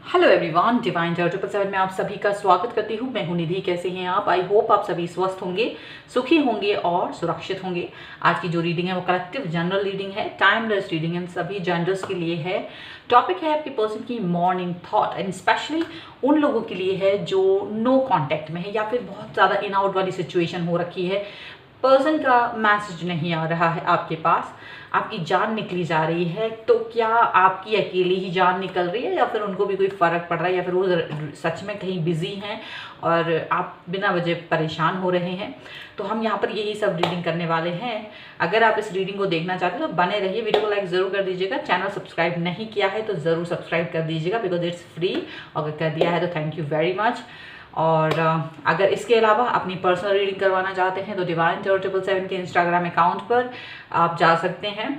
Hello everyone, divine tarot 777 में आप सभी का स्वागत करती हूँ। मैं हूँ निधि। कैसे हैं आप? आई होप आप सभी स्वस्थ होंगे, सुखी होंगे और सुरक्षित होंगे। आज की जो रीडिंग है वो कलेक्टिव जनरल रीडिंग है, टाइमलेस रीडिंग है, सभी जेंडर्स के लिए है। टॉपिक है आपकी पर्सन की मॉर्निंग थॉट एंड स्पेशली उन लोगों के लिए है जो नो कॉन्टैक्ट में है या फिर बहुत ज़्यादा इन आउट वाली सिचुएशन हो रखी है। पर्सन का मैसेज नहीं आ रहा है आपके पास, आपकी जान निकली जा रही है। तो क्या आपकी अकेली ही जान निकल रही है या फिर उनको भी कोई फ़र्क पड़ रहा है या फिर वो सच में कहीं बिजी हैं और आप बिना वजह परेशान हो रहे हैं? तो हम यहाँ पर यही सब रीडिंग करने वाले हैं। अगर आप इस रीडिंग को देखना चाहते हो तो बने रहिए, वीडियो को लाइक ज़रूर कर दीजिएगा। चैनल सब्सक्राइब नहीं किया है तो ज़रूर सब्सक्राइब कर दीजिएगा बिकॉज इट्स फ्री। अगर कर दिया है तो थैंक यू वेरी मच। और अगर इसके अलावा अपनी पर्सनल रीडिंग करवाना चाहते हैं तो डिवाइन टारो 777 के इंस्टाग्राम अकाउंट पर आप जा सकते हैं,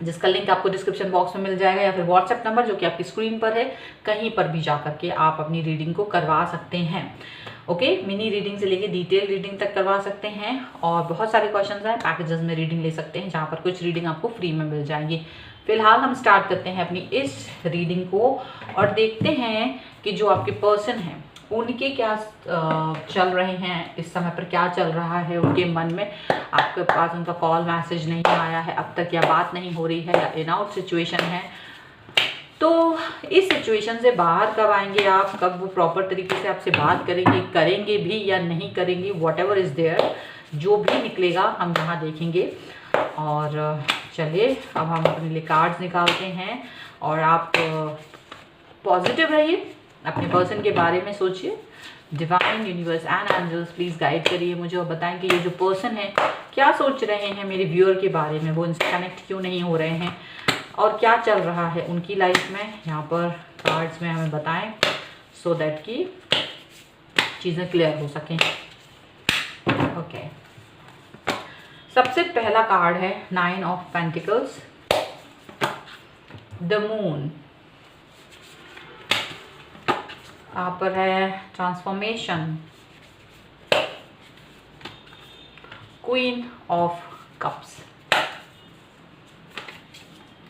जिसका लिंक आपको डिस्क्रिप्शन बॉक्स में मिल जाएगा, या फिर व्हाट्सएप नंबर जो कि आपकी स्क्रीन पर है, कहीं पर भी जा करके आप अपनी रीडिंग को करवा सकते हैं। ओके, मिनी रीडिंग से लेके डिटेल रीडिंग तक करवा सकते हैं और बहुत सारे क्वेश्चंस हैं। पैकेजेस में रीडिंग ले सकते हैं जहाँ पर कुछ रीडिंग आपको फ्री में मिल जाएंगी। फिलहाल हम स्टार्ट करते हैं अपनी इस रीडिंग को और देखते हैं कि जो आपके पर्सन हैं उनके क्या चल रहे हैं इस समय पर, क्या चल रहा है उनके मन में। आपके पास उनका कॉल मैसेज नहीं आया है अब तक, या बात नहीं हो रही है, या इन आउट सिचुएशन है। तो इस सिचुएशन से बाहर कब आएंगे आप, कब वो प्रॉपर तरीके से आपसे बात करेंगे भी या नहीं करेंगे, वॉट एवर इज़ देयर, जो भी निकलेगा हम यहाँ देखेंगे। और चलिए अब हम अपने लिए कार्ड्स निकालते हैं और आप पॉजिटिव रहिए, अपने पर्सन के बारे में सोचिए। Divine universe and angels please guide करिए मुझे और बताएं कि ये जो पर्सन है क्या सोच रहे हैं मेरे व्यूअर के बारे में, वो इनसे कनेक्ट क्यों नहीं हो रहे हैं और क्या चल रहा है उनकी लाइफ में। यहाँ पर कार्ड्स में हमें बताएं सो दैट कि चीज़ें क्लियर हो सकें। ओके, सबसे पहला कार्ड है 9 ऑफ पेंटिकल्स, द मून। यहाँ पर है transformation, queen of cups,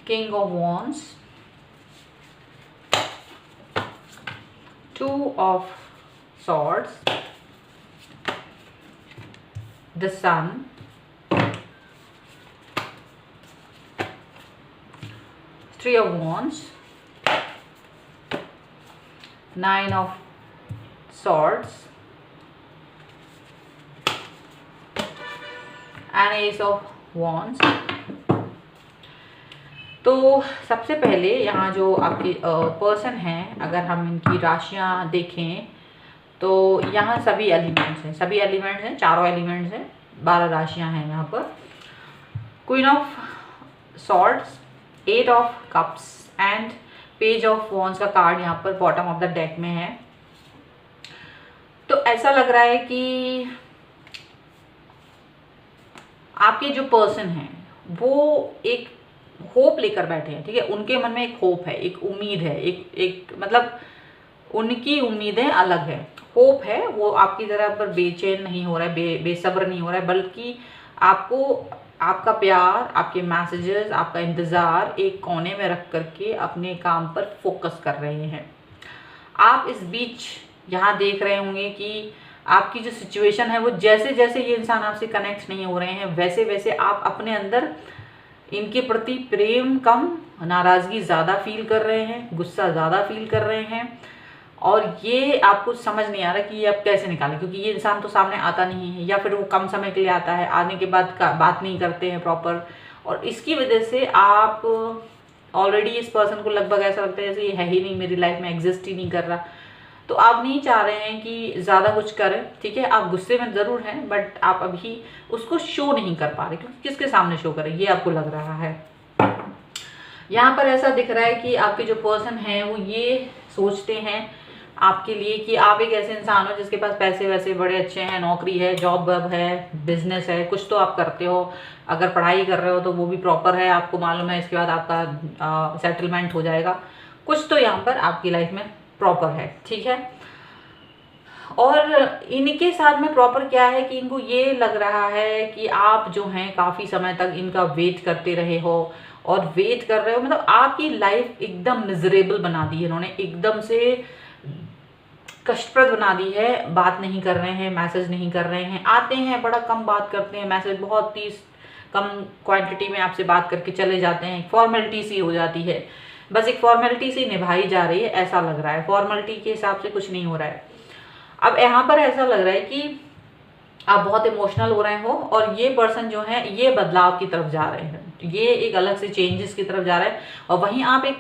king of wands, 2 of swords, the sun, 3 of wands, 9 of swords and Ace of Wands। तो सबसे पहले यहाँ जो आपके पर्सन हैं, अगर हम इनकी राशियाँ देखें तो यहाँ सभी एलिमेंट्स हैं, चारों एलिमेंट्स हैं, 12 राशियाँ हैं यहाँ पर। Queen of swords, 8 of cups and page of wands का कार्ड यहाँ पर बॉटम ऑफ द डेक में है। तो ऐसा लग रहा है कि आपके जो पर्सन हैं वो एक होप लेकर बैठे हैं, ठीक है। उनके मन में एक होप है, एक उम्मीद है, एक मतलब उनकी उम्मीदें अलग है, होप है। वो आपकी तरह पर बेचैन नहीं हो रहा है, बेसब्र नहीं हो रहा है, बल्कि आपको आपका प्यार, आपके मैसेजेस, आपका इंतज़ार एक कोने में रख करके अपने काम पर फोकस कर रहे हैं। आप इस बीच यहाँ देख रहे होंगे कि आपकी जो सिचुएशन है वो जैसे जैसे ये इंसान आपसे कनेक्ट नहीं हो रहे हैं वैसे वैसे आप अपने अंदर इनके प्रति प्रेम कम, नाराज़गी ज़्यादा फील कर रहे हैं, गुस्सा ज़्यादा फील कर रहे हैं। और ये आपको समझ नहीं आ रहा कि ये आप कैसे निकालें, क्योंकि ये इंसान तो सामने आता नहीं है या फिर वो कम समय के लिए आता है, आने के बाद बात नहीं करते हैं प्रॉपर। और इसकी वजह से आप ऑलरेडी इस पर्सन को लगभग ऐसा लगता है जैसे ये है ही नहीं, मेरी लाइफ में एग्जिस्ट ही नहीं कर रहा। तो आप नहीं चाह रहे हैं कि ज़्यादा कुछ करें, ठीक है। आप गुस्से में ज़रूर हैं बट आप अभी उसको शो नहीं कर पा रहे, क्योंकि किसके सामने शो करें ये आपको लग रहा है। यहाँ पर ऐसा दिख रहा है कि आपके जो पर्सन हैं वो ये सोचते हैं आपके लिए कि आप एक ऐसे इंसान हो जिसके पास पैसे वैसे बड़े अच्छे हैं, नौकरी है, जॉब वब है, बिजनेस है, कुछ तो आप करते हो। अगर पढ़ाई कर रहे हो तो वो भी प्रॉपर है, आपको मालूम है इसके बाद आपका सेटलमेंट हो जाएगा। कुछ तो यहाँ पर आपकी लाइफ में प्रॉपर है, ठीक है। और इनके साथ में प्रॉपर क्या है कि इनको ये लग रहा है कि आप जो हैं काफ़ी समय तक इनका वेट करते रहे हो और वेट कर रहे हो, मतलब आपकी लाइफ एकदम मिजरेबल बना दी है इन्होंने, एकदम से कष्टप्रद बना दी है। बात नहीं कर रहे हैं, मैसेज नहीं कर रहे हैं, आते हैं बड़ा कम बात करते हैं, मैसेज बहुत ही कम क्वांटिटी में आपसे बात करके चले जाते हैं। फॉर्मेलिटी सी हो जाती है, बस एक फॉर्मेलिटी सी निभाई जा रही है, ऐसा लग रहा है। फॉर्मेलिटी के हिसाब से कुछ नहीं हो रहा है। अब यहाँ पर ऐसा लग रहा है कि आप बहुत इमोशनल हो रहे हो और ये पर्सन जो है ये बदलाव की तरफ जा रहे हैं, ये एक अलग से चेंजेस की तरफ जा रहा है। और वहीं आप एक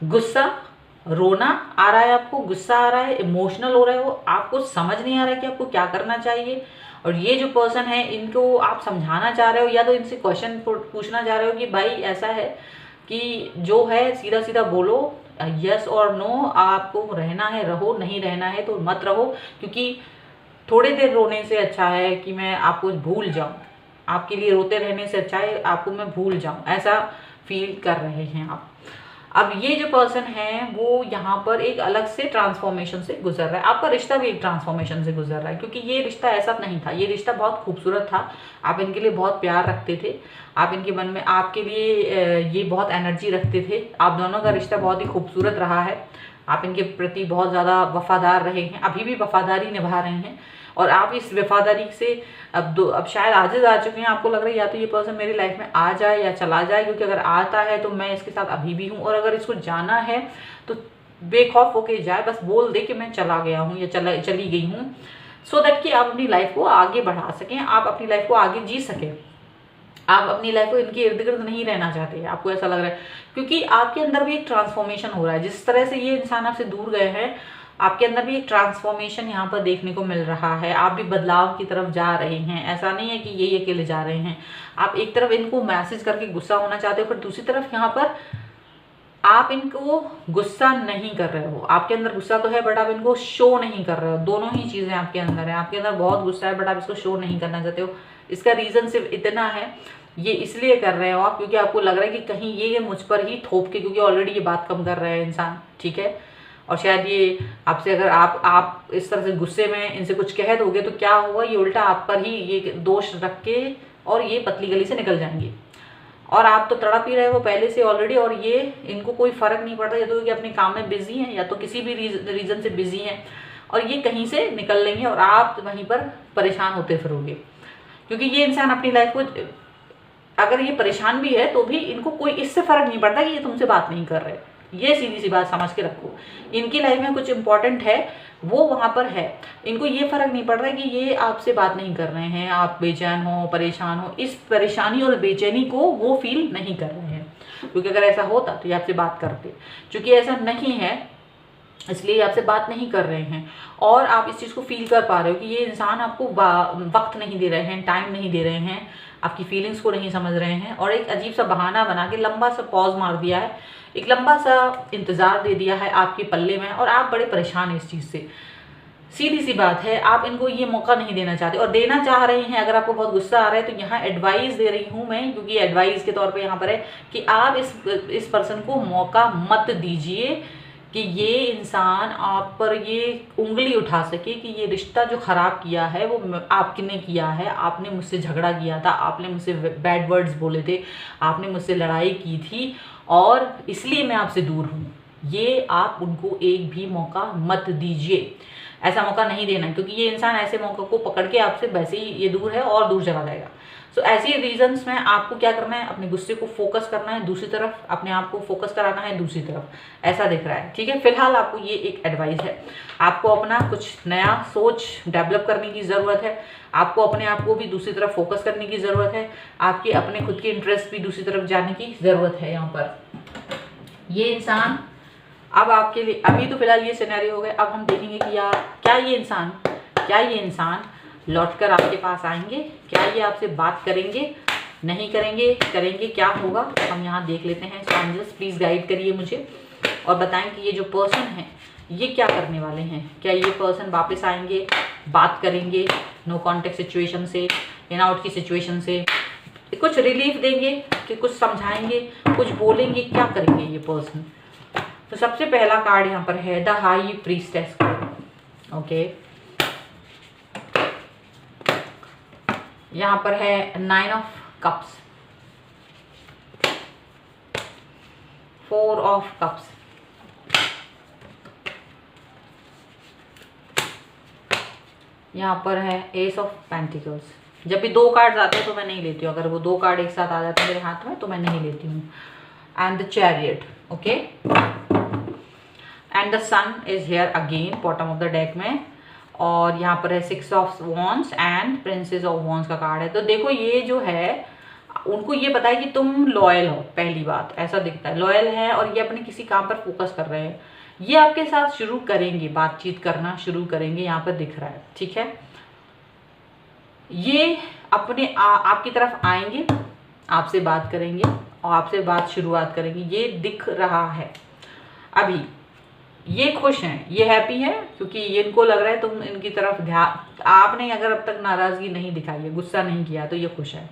गुस्सा, रोना आ रहा है, आपको गुस्सा आ रहा है, इमोशनल हो रहे हो, आपको समझ नहीं आ रहा है कि आपको क्या करना चाहिए। और ये जो पर्सन है इनको आप समझाना चाह रहे हो या तो इनसे क्वेश्चन पूछना चाह रहे हो कि भाई ऐसा है कि जो है सीधा सीधा बोलो, यस और नो, आपको रहना है रहो, नहीं रहना है तो मत रहो, क्योंकि थोड़ी देर रोने से अच्छा है कि मैं आपको भूल जाऊं, आपके लिए रोते रहने से अच्छा है आपको मैं भूल जाऊं, ऐसा फील कर रहे हैं आप। अब ये जो पर्सन है वो यहाँ पर एक अलग से ट्रांसफॉर्मेशन से गुजर रहा है, आपका रिश्ता भी एक ट्रांसफॉर्मेशन से गुजर रहा है, क्योंकि ये रिश्ता ऐसा नहीं था, ये रिश्ता बहुत खूबसूरत था, आप इनके लिए बहुत प्यार रखते थे, आप इनके मन में आपके लिए ये बहुत एनर्जी रखते थे, आप दोनों का रिश्ता बहुत ही खूबसूरत रहा है, आप इनके प्रति बहुत ज़्यादा वफादार रहे हैं, अभी भी वफादारी निभा रहे हैं। और आप इस वफादारी से अब शायद आजिज़ आ चुके हैं, आपको लग रहा है या तो ये पर्सन मेरी लाइफ में आ जाए या चला जाए, क्योंकि अगर आता है तो मैं इसके साथ अभी भी हूँ, और अगर इसको जाना है तो बेखौफ होके जाए, बस बोल दे कि मैं चला गया हूँ या चली गई हूँ, सो दैट कि आप अपनी लाइफ को आगे बढ़ा सकें, आप अपनी लाइफ को आगे जी सकें। आप अपनी लाइफ को इनके इर्द गिर्द नहीं रहना चाहते, आपको ऐसा लग रहा है, क्योंकि आपके अंदर भी एक ट्रांसफॉर्मेशन हो रहा है। जिस तरह से ये इंसान आपसे दूर गए हैं, आपके अंदर भी एक ट्रांसफॉर्मेशन यहाँ पर देखने को मिल रहा है, आप भी बदलाव की तरफ जा रहे हैं। ऐसा नहीं है कि ये अकेले जा रहे हैं, आप एक तरफ इनको मैसेज करके गुस्सा होना चाहते हो, फिर दूसरी तरफ यहाँ पर आप इनको गुस्सा नहीं कर रहे हो, आपके अंदर गुस्सा तो है बट आप इनको शो नहीं कर रहे हो, दोनों ही चीज़ें आपके अंदर है, आपके अंदर बहुत गुस्सा है बट आप इसको शो नहीं करना चाहते हो। इसका रीज़न सिर्फ इतना है, ये इसलिए कर रहे हो आप क्योंकि आपको लग रहा है कि कहीं ये मुझ पर ही थोप के, क्योंकि ऑलरेडी ये बात कम कर रहा है इंसान, ठीक है, और शायद ये आपसे अगर आप इस तरह से गुस्से में इनसे कुछ कह दोगे तो क्या होगा, ये उल्टा आप पर ही ये दोष रख के और ये पतली गली से निकल जाएंगे। और आप तो तड़प ही रहे हो पहले से ऑलरेडी, और ये इनको कोई फर्क नहीं पड़ता, या तो कि अपने काम में बिजी हैं या तो किसी भी रीज़न से बिजी हैं, और ये कहीं से निकल लेंगे और आप वहीं पर परेशान होते फिरोगे। क्योंकि ये इंसान अपनी लाइफ को, अगर ये परेशान भी है तो भी इनको कोई इससे फ़र्क नहीं पड़ता कि ये तुमसे बात नहीं कर रहे, ये सीधी सी बात समझ के रखो। इनकी लाइफ में कुछ इंपॉर्टेंट है, वो वहाँ पर है, इनको ये फ़र्क नहीं पड़ रहा है कि ये आपसे बात नहीं कर रहे हैं, आप बेचैन हो, परेशान हो, इस परेशानी और बेचैनी को वो फील नहीं कर रहे हैं। क्योंकि अगर ऐसा होता तो ये आपसे बात करते, क्योंकि ऐसा नहीं है इसलिए आपसे बात नहीं कर रहे हैं। और आप इस चीज़ को फील कर पा रहे हो कि ये इंसान आपको वक्त नहीं दे रहे हैं, टाइम नहीं दे रहे हैं, आपकी फीलिंग्स को नहीं समझ रहे हैं, और एक अजीब सा बहाना बना के लंबा सा पॉज मार दिया है, एक लंबा सा इंतज़ार दे दिया है आपके पल्ले में, और आप बड़े परेशान हैं इस चीज़ से। सीधी सी बात है, आप इनको ये मौका नहीं देना चाहते, और देना चाह रहे हैं। अगर आपको बहुत गुस्सा आ रहा है तो यहाँ एडवाइस दे रही हूँ मैं, क्योंकि एडवाइस के तौर पे यहाँ पर है कि आप इस पर्सन को मौका मत दीजिए कि ये इंसान आप पर ये उंगली उठा सके कि ये रिश्ता जो ख़राब किया है वो आपने किया है, आपने मुझसे झगड़ा किया था, आपने मुझसे बैड वर्ड्स बोले थे, आपने मुझसे लड़ाई की थी, और इसलिए मैं आपसे दूर हूँ। ये आप उनको एक भी मौका मत दीजिए, ऐसा मौका नहीं देना, क्योंकि ये इंसान ऐसे मौके को पकड़ के आपसे वैसे ही ये दूर है और दूर चला जाएगा। सो ऐसी रीजंस में आपको क्या करना है, अपने गुस्से को फोकस करना है दूसरी तरफ, अपने आप को फोकस कराना है दूसरी तरफ, ऐसा दिख रहा है, ठीक है। फिलहाल आपको ये एक एडवाइस है, आपको अपना कुछ नया सोच डेवलप करने की ज़रूरत है, आपको अपने आप को भी दूसरी तरफ फोकस करने की ज़रूरत है, आपके अपने खुद के इंटरेस्ट भी दूसरी तरफ जाने की ज़रूरत है। यहाँ पर ये इंसान अब आपके लिए, अभी तो फिलहाल ये सिनेरियो हो गए, अब हम देखेंगे कि यार क्या ये इंसान लौटकर आपके पास आएंगे, क्या ये आपसे बात करेंगे, नहीं करेंगे, करेंगे, क्या होगा हम यहाँ देख लेते हैं। सो एंजल्स प्लीज़ गाइड करिए मुझे और बताएं कि ये जो पर्सन है ये क्या करने वाले हैं। क्या ये पर्सन वापस आएंगे, बात करेंगे नो कॉन्टेक्ट सिचुएशन से, इन आउट की सिचुएशन से, कुछ रिलीफ देंगे कि कुछ समझाएंगे, कुछ बोलेंगे, क्या करेंगे ये पर्सन। तो सबसे पहला कार्ड यहाँ पर है the high priestess card, okay. यहाँ पर है 9 ऑफ कप्स, 4 ऑफ कप्स, यहाँ पर है एस ऑफ पेंटिकल्स। जब भी 2 कार्ड्स आते हैं तो मैं नहीं लेती हूँ, अगर वो 2 कार्ड एक साथ आ जाते हैं मेरे हाथ में तो मैं नहीं लेती हूँ। And the chariot, okay, and the sun is here again bottom of the deck में, और यहाँ पर है 6 of wands and princess of wands का कार्ड है। तो देखो ये जो है उनको ये पता है कि तुम लॉयल हो, पहली बात ऐसा दिखता है, लॉयल है, और ये अपने किसी काम पर फोकस कर रहे हैं, ये आपके साथ शुरू करेंगे, बातचीत करना शुरू करेंगे, यहाँ पर दिख रहा है, ठीक है। ये अपने आपकी तरफ आएंगे, आपसे बात करेंगे और आपसे बात शुरुआत करेंगे, ये दिख रहा है। अभी ये खुश हैं, ये हैप्पी है, क्योंकि ये इनको लग रहा है तुम इनकी तरफ ध्यान, आपने अगर अब तक नाराज़गी नहीं दिखाई है, गुस्सा नहीं किया, तो ये खुश है।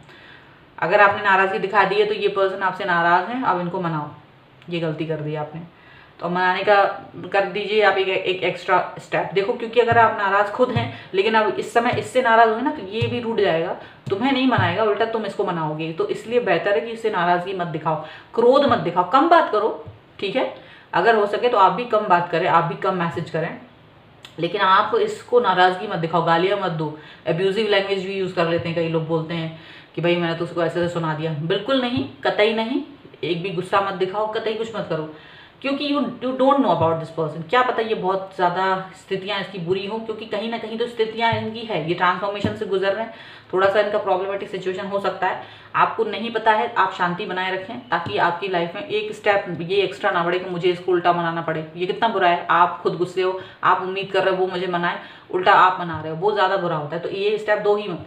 अगर आपने नाराज़गी दिखा दी है तो ये पर्सन आपसे नाराज़ है, अब इनको मनाओ, ये गलती कर दी आपने, तो मनाने का कर दीजिए आप एक एक्स्ट्रा स्टेप। देखो क्योंकि अगर आप नाराज़ खुद हैं लेकिन अब इस समय इससे नाराज़ हो ना, तो ये भी रूठ जाएगा, तुम्हें नहीं मनाएगा, उल्टा तुम इसको मनाओगे। तो इसलिए बेहतर है कि इससे नाराज़गी मत दिखाओ, क्रोध मत दिखाओ, कम बात करो, ठीक है। अगर हो सके तो आप भी कम बात करें, आप भी कम मैसेज करें, लेकिन आप इसको नाराज़गी मत दिखाओ, गालियाँ मत दो। एब्यूजिव लैंग्वेज भी यूज़ कर लेते हैं, कई लोग बोलते हैं कि भाई मैंने तो उसको ऐसे ऐसे सुना दिया, बिल्कुल नहीं, कतई नहीं, एक भी गुस्सा मत दिखाओ, कतई कुछ मत करो, क्योंकि you don't know about this person. क्या पता ये बहुत ज़्यादा स्थितियाँ इसकी बुरी हों, क्योंकि कहीं ना कहीं तो स्थितियाँ इनकी है, ये ट्रांसफॉर्मेशन से गुजर रहे हैं, थोड़ा सा इनका प्रॉब्लमेटिक सिचुएशन हो सकता है, आपको नहीं पता है। आप शांति बनाए रखें ताकि आपकी लाइफ में एक स्टेप ये एक्स्ट्रा ना बढ़े कि मुझे इसको उल्टा मनाना पड़े। ये कितना बुरा है, आप खुद गुस्से हो, आप उम्मीद कर रहे हो वो मुझे मनाए, उल्टा आप मना रहे हो, वो ज़्यादा बुरा होता है। तो ये स्टेप दो ही मत,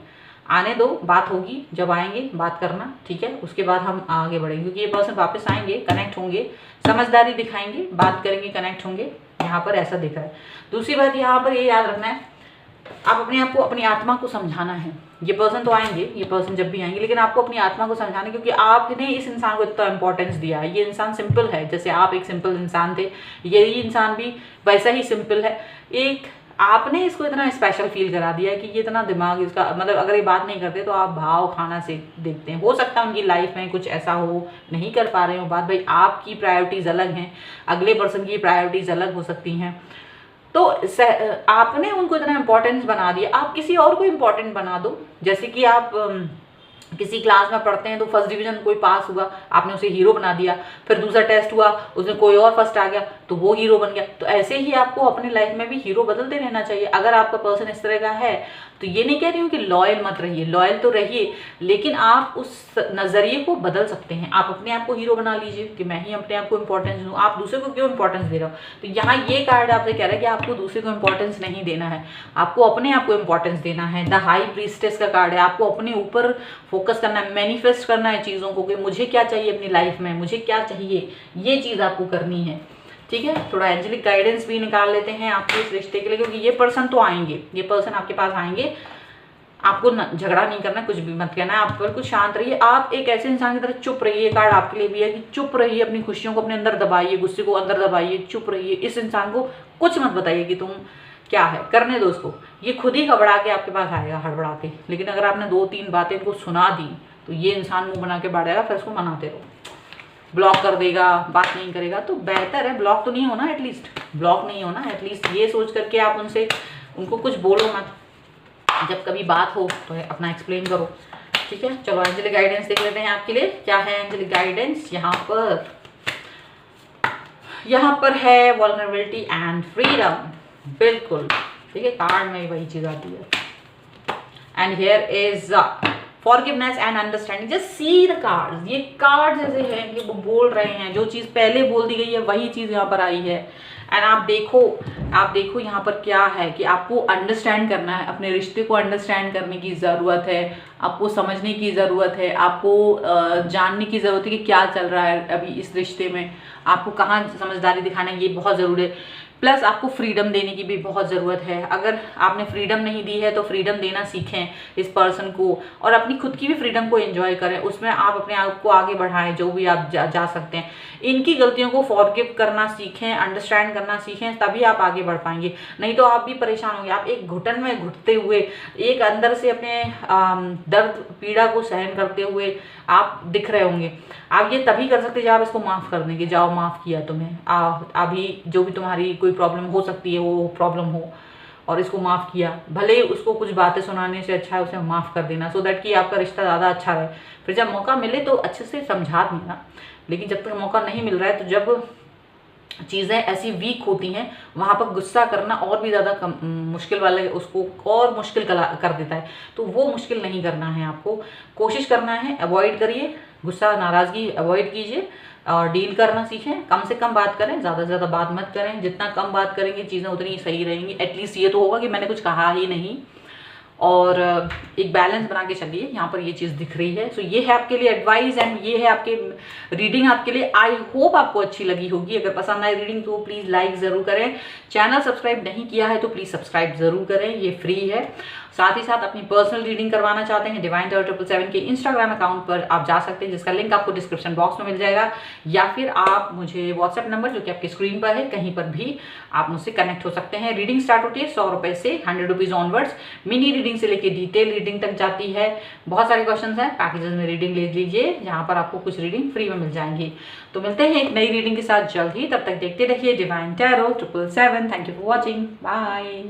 आने दो, बात होगी, जब आएंगे बात करना, ठीक है, उसके बाद हम आगे बढ़ेंगे, क्योंकि ये पर्सन वापस आएंगे, कनेक्ट होंगे, समझदारी दिखाएंगे, बात करेंगे, कनेक्ट होंगे, यहाँ पर ऐसा दिखा है। दूसरी बात यहाँ पर ये याद रखना है, आप अपने आप को, अपनी आत्मा को समझाना है। ये पर्सन तो आएंगे, ये पर्सन जब भी आएंगे, लेकिन आपको अपनी आत्मा को समझाना है, क्योंकि आपने इस इंसान को इतना इंपॉर्टेंस दिया है। ये इंसान सिंपल है, जैसे आप एक सिंपल इंसान थे, यही इंसान भी वैसा ही सिंपल है। एक आपने इसको इतना स्पेशल फील करा दिया है कि ये इतना दिमाग इसका, मतलब अगर ये बात नहीं करते तो आप भाव खाना से देखते हैं। हो सकता है उनकी लाइफ में कुछ ऐसा हो, नहीं कर पा रहे हो बात, भाई आपकी प्रायोरिटीज़ अलग हैं, अगले पर्सन की प्रायोरिटीज़ अलग हो सकती हैं। तो आपने उनको इतना इम्पोर्टेंस बना दिया, आप किसी और को इम्पोर्टेंट बना दो। जैसे कि आप किसी क्लास में पढ़ते हैं तो फर्स्ट डिवीजन कोई पास हुआ, आपने उसे हीरो बना दिया, फिर दूसरा टेस्ट हुआ उसमें कोई और फर्स्ट आ गया तो वो हीरो बन गया। तो ऐसे ही आपको अपनी लाइफ में भी हीरो बदलते रहना चाहिए। अगर आपका पर्सन इस तरह का है तो ये नहीं कह रही हूँ कि लॉयल मत रहिए, लॉयल तो रहिए, लेकिन आप उस नज़रिए को बदल सकते हैं। आप अपने आप को हीरो बना लीजिए कि मैं ही अपने आप को इंपॉर्टेंस दूँ, आप दूसरे को क्यों इंपॉर्टेंस दे रहे हो। तो यहाँ ये कार्ड आपसे कह रहा है कि आपको दूसरे को इंपॉर्टेंस नहीं देना है, आपको अपने आप को इंपॉर्टेंस देना है। द हाई प्रीस्टेस का कार्ड है, आपको अपने ऊपर फोकस करना है, मैनिफेस्ट करना है चीज़ों को कि मुझे क्या चाहिए अपनी लाइफ में, मुझे क्या चाहिए, ये चीज़ आपको करनी है, ठीक है। थोड़ा एंजेलिक गाइडेंस भी निकाल लेते हैं आपके इस रिश्ते के लिए, क्योंकि ये पर्सन तो आएंगे, ये पर्सन आपके पास आएंगे। आपको झगड़ा नहीं करना, कुछ भी मत कहना है, आप बिल्कुल शांत रहिए। आप एक ऐसे इंसान की तरह चुप रहिए, कार्ड आपके लिए भी है कि चुप रहिए, अपनी खुशियों को अपने अंदर दबाइए, गुस्से को अंदर दबाइए, चुप रहिए। इस इंसान को कुछ मत बताइए कि तुम क्या है, करने दो उसको, ये खुद ही घबरा के आपके पास आएगा हड़बड़ा के। लेकिन अगर आपने 2-3 बातें इनको सुना दी तो ये इंसान मुंह बना के बैठ जाएगा, फिर उसको मनाते रहो, ब्लॉक कर देगा, बात नहीं करेगा। तो बेहतर है ब्लॉक तो नहीं होना, एटलीस्ट ब्लॉक नहीं होना, एटलीस्ट ये सोच करके आप उनको कुछ बोलो मत। जब कभी बात हो तो अपना एक्सप्लेन करो, ठीक है। चलो एंजेलिक गाइडेंस देख लेते हैं आपके लिए, क्या है एंजेलिक गाइडेंस। यहाँ पर है वल्नरेबिलिटी एंड फ्रीडम, बिल्कुल ठीक है, कार्ड में वही चीज़ आती है। And here is forgiveness and understanding. Just see the cards, ये कार्ड जैसे हैं कि वो बोल रहे हैं, जो चीज़ पहले बोल दी गई है वही चीज़ यहाँ पर आई है। एंड आप देखो यहाँ पर क्या है कि आपको अंडरस्टैंड करना है, अपने रिश्ते को अंडरस्टैंड करने की ज़रूरत है, आपको समझने की ज़रूरत है, आपको जानने की ज़रूरत है कि क्या चल रहा है अभी इस रिश्ते में, आपको कहाँ समझदारी दिखाना है, ये बहुत ज़रूरी है। प्लस आपको फ्रीडम देने की भी बहुत ज़रूरत है। अगर आपने फ्रीडम नहीं दी है तो फ्रीडम देना सीखें इस पर्सन को, और अपनी खुद की भी फ्रीडम को एंजॉय करें, उसमें आप अपने आप को आगे बढ़ाएं जो भी आप जा सकते हैं। इनकी गलतियों को फॉरगिव करना सीखें, अंडरस्टैंड करना सीखें, तभी आप आगे बढ़ पाएंगे। नहीं तो आप भी परेशान होंगे। आप एक घुटन में घुटते हुए, एक अंदर से अपने दर्द पीड़ा को सहन करते हुए आप दिख रहे होंगे। आप ये तभी कर सकते जब आप इसको माफ़ कर देंगे। जाओ, माफ़ किया तुम्हें, अभी जो भी तुम्हारी कोई प्रॉब्लम हो सकती है वो प्रॉब्लम हो, और इसको माफ़ किया। भले उसको कुछ बातें सुनाने से अच्छा है उसे माफ़ कर देना, सो दैट कि आपका रिश्ता ज़्यादा अच्छा रहे। फिर जब मौका मिले तो अच्छे से समझा देना, लेकिन जब तक मौका नहीं मिल रहा है तो जब चीज़ें ऐसी वीक होती हैं वहाँ पर गुस्सा करना और भी ज़्यादा मुश्किल वाले उसको और मुश्किल कर देता है। तो वो मुश्किल नहीं करना है, आपको कोशिश करना है, अवॉइड करिए, गुस्सा नाराज़गी अवॉइड कीजिए और डील करना सीखें। कम से कम बात करें, ज़्यादा से ज़्यादा बात मत करें। जितना कम बात करेंगे चीज़ें उतनी सही रहेंगी। एटलीस्ट ये तो होगा कि मैंने कुछ कहा ही नहीं, और एक बैलेंस बना के चलिए। यहाँ पर ये चीज़ दिख रही है। सो ये है आपके लिए एडवाइस एंड ये है आपके रीडिंग आपके लिए। आई होप आपको अच्छी लगी होगी। अगर पसंद आए रीडिंग तो प्लीज़ लाइक ज़रूर करें। चैनल सब्सक्राइब नहीं किया है तो प्लीज़ सब्सक्राइब ज़रूर करें, ये फ्री है। साथ ही साथ अपनी पर्सनल रीडिंग करवाना चाहते हैं, डिवाइन टैरो 777 के इंस्टाग्राम अकाउंट पर आप जा सकते हैं, जिसका लिंक आपको डिस्क्रिप्शन बॉक्स में मिल जाएगा, या फिर आप मुझे व्हाट्सएप नंबर जो कि आपकी स्क्रीन पर है कहीं पर भी आप मुझसे कनेक्ट हो सकते हैं। रीडिंग स्टार्ट होती है 100 रुपये से 100 रुपीज़ ऑनवर्ड्स। मिनी रीडिंग से लेकर डिटेल रीडिंग तक जाती है। बहुत सारे क्वेश्चन हैं, पैकेजेस में रीडिंग ले लीजिए, जहाँ पर आपको कुछ रीडिंग फ्री में मिल जाएंगी। तो मिलते हैं एक नई रीडिंग के साथ जल्द ही। तब तक देखते रहिए divine tarot 777। Thank you for watching, bye.